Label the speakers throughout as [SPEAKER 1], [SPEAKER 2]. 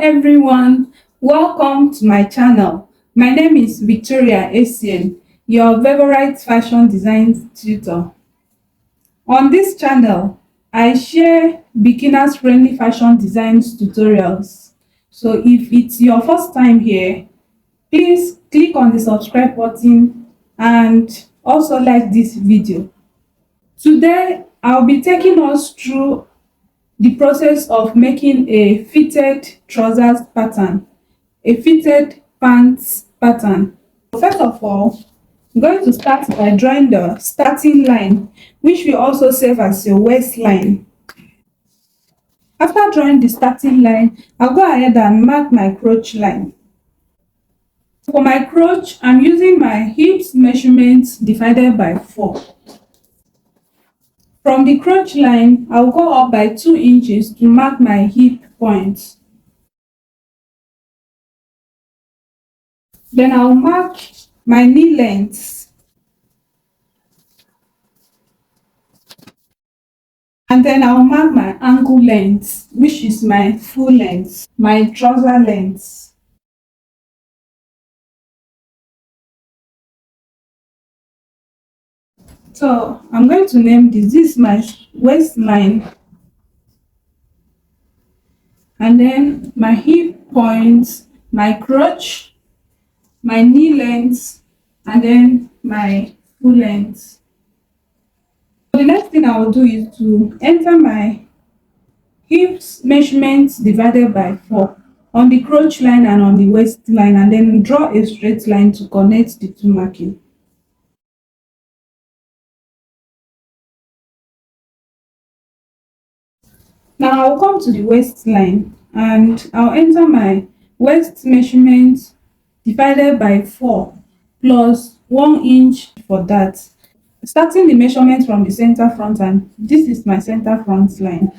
[SPEAKER 1] everyone, welcome to my channel. My name is Victoria Essien, your favorite fashion design tutor. On this channel, I share beginners friendly fashion design tutorials. So if it's your first time here, please click on the subscribe button and also like this video. Today, I'll be taking us through the process of making a fitted trousers pattern, a fitted pants pattern. First of all, I'm going to start by drawing the starting line, which will also serve as your waistline. After drawing the starting line, I'll go ahead and mark my crotch line. For my crotch, I'm using my hips measurements divided by 4. From the crotch line, I'll go up by 2 inches to mark my hip point. Then I'll mark my knee length. And then I'll mark my ankle length, which is my full length, my trouser length. So I'm going to name this. This is my waistline. And then my hip point, my crotch, my knee length, and then my full length. The next thing I will do is to enter my hips measurements divided by 4 on the crotch line and on the waistline, and then draw a straight line to connect the two markings. Now I'll come to the waistline and I'll enter my waist measurement divided by 4 plus 1 inch for that. Starting the measurement from the center front, and this is my center front line.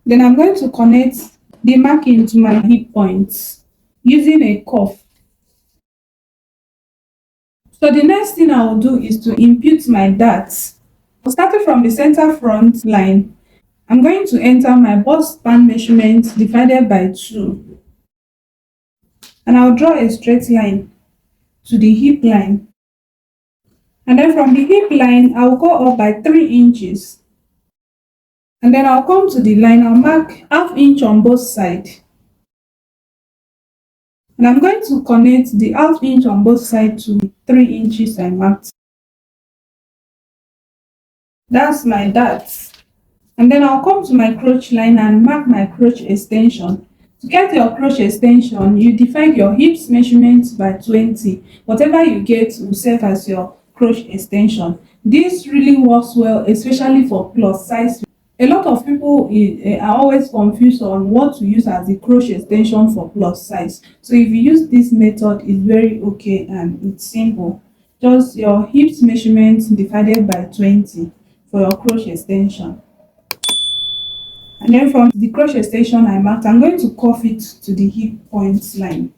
[SPEAKER 1] Then I'm going to connect the marking to my hip points using a cuff. So the next thing I will do is to impute my darts. Starting from the center front line, I'm going to enter my bust span measurement divided by 2. And I'll draw a straight line to the hip line. And then from the hip line, I'll go up by 3 inches. And then I'll come to the line, I'll mark ½ inch on both sides. And I'm going to connect the ½ inch on both sides to 3 inches I marked. That's my darts. And then I'll come to my crotch line and mark my crotch extension. To get your crotch extension, you divide your hips measurement by 20. Whatever you get will serve as your crotch extension. This really works well, especially for plus size. A lot of people are always confused on what to use as the crotch extension for plus size. So if you use this method, it's very okay and it's simple. Just your hips measurement divided by 20 for your crotch extension. And then from the crotch extension I marked, I'm going to cuff it to the hip point line.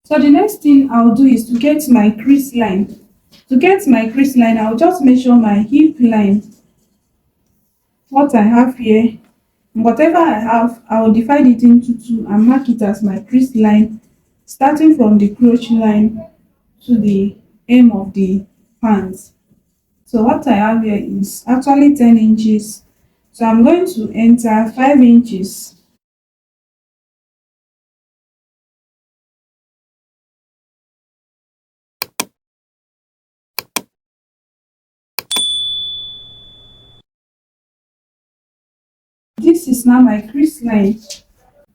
[SPEAKER 1] So the next thing I'll do is to get my crease line. To get my crease line, I'll just measure my hip line. What I have here, whatever I have, I'll divide it into 2 and mark it as my crease line, starting from the crotch line to the hem of the pants. So what I have here is actually 10 inches. So I'm going to enter 5 inches. This is now my crease line.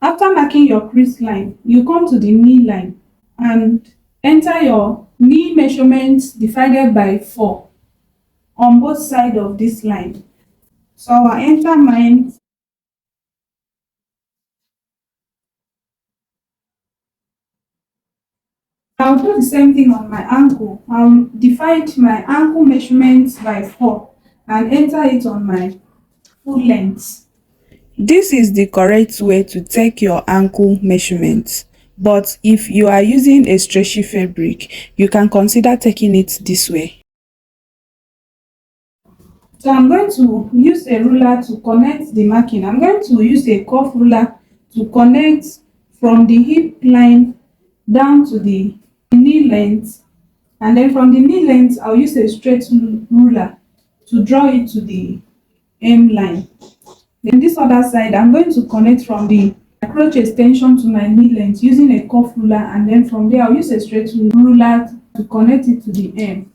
[SPEAKER 1] After marking your crease line, you come to the knee line and enter your knee measurements divided by 4 on both sides of this line. So I'll enter mine. I'll do the same thing on my ankle. I'll divide my ankle measurements by 4 and enter it on my full length. This is the correct way to take your ankle measurements. But if you are using a stretchy fabric, you can consider taking it this way. So I'm going to use a ruler to connect the marking. I'm going to use a curve ruler to connect from the hip line down to the knee length, and then from the knee length I'll use a straight ruler to draw it to the hem line. Then this other side I'm going to connect from the crotch extension to my knee length using a curve ruler, and then from there I'll use a straight ruler to connect it to the hem.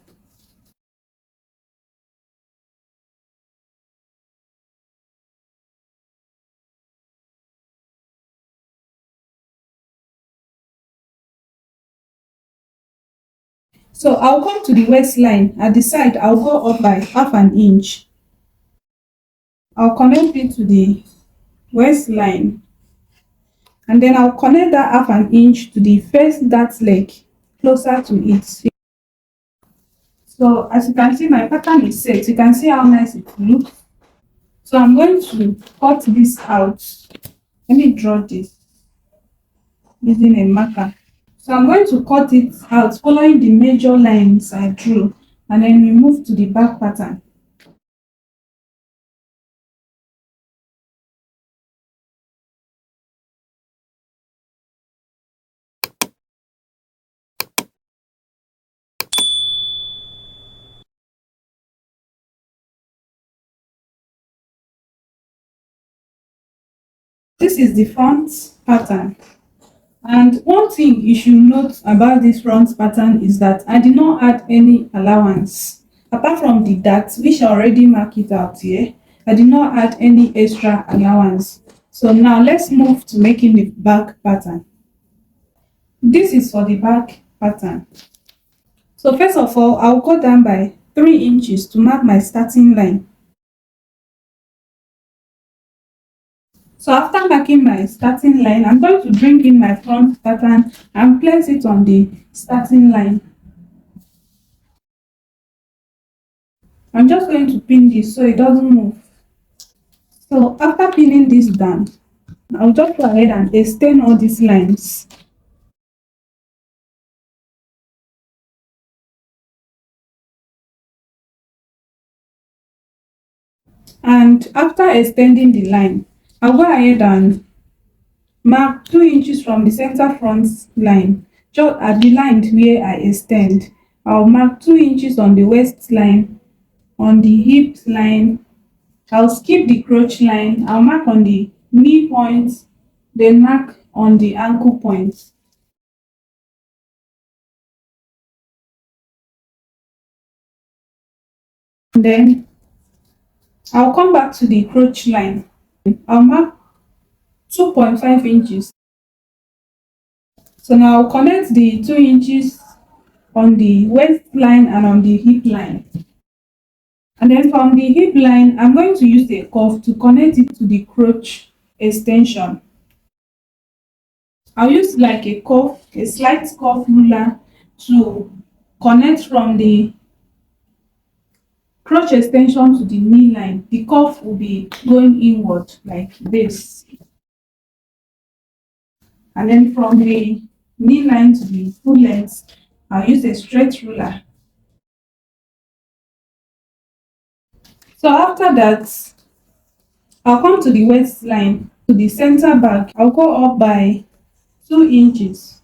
[SPEAKER 1] So I'll come to the waistline. At the side, I'll go up by half an inch. I'll connect it to the waistline, and then I'll connect that half an inch to the first dart leg closer to it. So as you can see, my pattern is set. You can see how nice it looks. So I'm going to cut this out. Let me draw this using a marker. So I'm going to cut it out following the major lines I drew, and then we move to the back pattern. This is the front pattern. And one thing you should note about this front pattern is that I did not add any allowance. Apart from the dart, which I already mark it out here, I did not add any extra allowance. So now let's move to making the back pattern. This is for the back pattern. So first of all, I'll go down by 3 inches to mark my starting line. So after marking my starting line, I'm going to bring in my front pattern and place it on the starting line. I'm just going to pin this so it doesn't move. So after pinning this down, I'll just go ahead and extend all these lines. And after extending the line, I'll go ahead and mark 2 inches from the center front line. Just at the line where I extend, I'll mark 2 inches on the waistline, on the hip line. I'll skip the crotch line. I'll mark on the knee point, then mark on the ankle point. Then I'll come back to the crotch line. I'll mark 2.5 inches. So now I'll connect the 2 inches on the waistline and on the hip line. And then from the hip line, I'm going to use a curve to connect it to the crotch extension. I'll use like a curve, a slight curve ruler to connect from the crotch extension to the knee line. The curve will be going inward like this. And then from the knee line to the full length, I'll use a straight ruler. So after that, I'll come to the waistline, to the center back. I'll go up by 2 inches.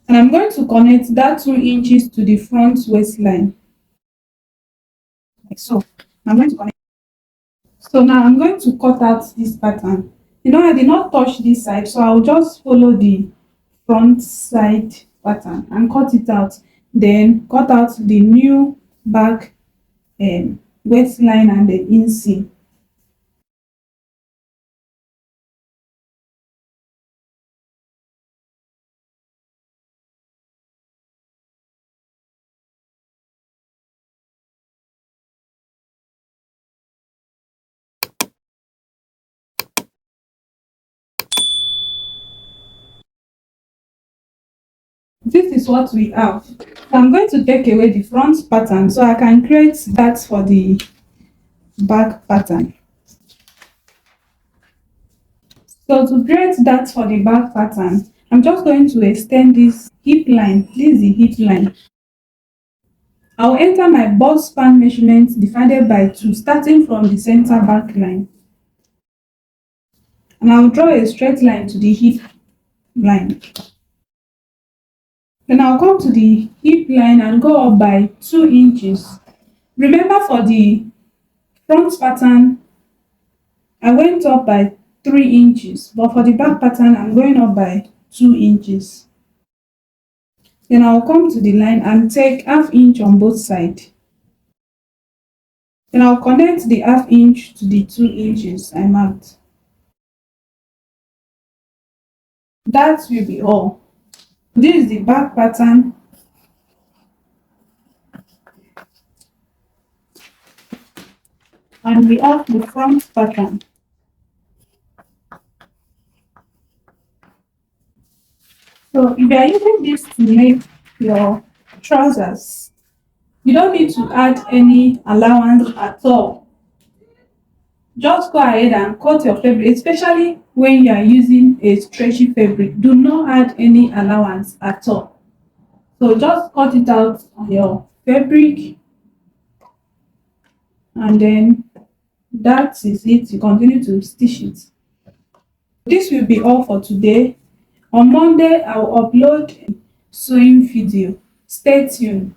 [SPEAKER 1] And I'm going to connect that 2 inches to the front waistline. Like so. I'm going to connect. So now I'm going to cut out this pattern. You know, I did not touch this side, so I'll just follow the front side pattern and cut it out. Then cut out the new back waistline and the inseam. This is what we have. So I'm going to take away the front pattern so I can create that for the back pattern. So to create that for the back pattern, I'm just going to extend this hip line. This is the hip line. I'll enter my bust span measurement divided by 2 starting from the center back line, and I'll draw a straight line to the hip line. Then I'll come to the hip line and go up by 2 inches. Remember, for the front pattern I went up by 3 inches, but for the back pattern I'm going up by 2 inches. Then I'll come to the line and take half inch on both sides. Then I'll connect the half inch to the 2 inches I marked. That will be all. This is the back pattern, and we have the front pattern. So if you are using this to make your trousers, you don't need to add any allowance at all. Just go ahead and cut your fabric, especially when you are using a stretchy fabric. Do not add any allowance at all. So just cut it out on your fabric, and then that is it. You continue to stitch it. This will be all for today. On Monday, I will upload a sewing video. Stay tuned.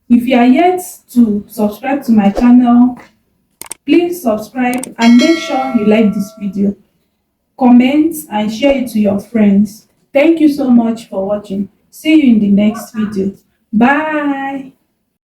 [SPEAKER 1] If you are yet to subscribe to my channel, please subscribe and make sure you like this video. Comment and share it to your friends. Thank you so much for watching. See you in the next video. Bye.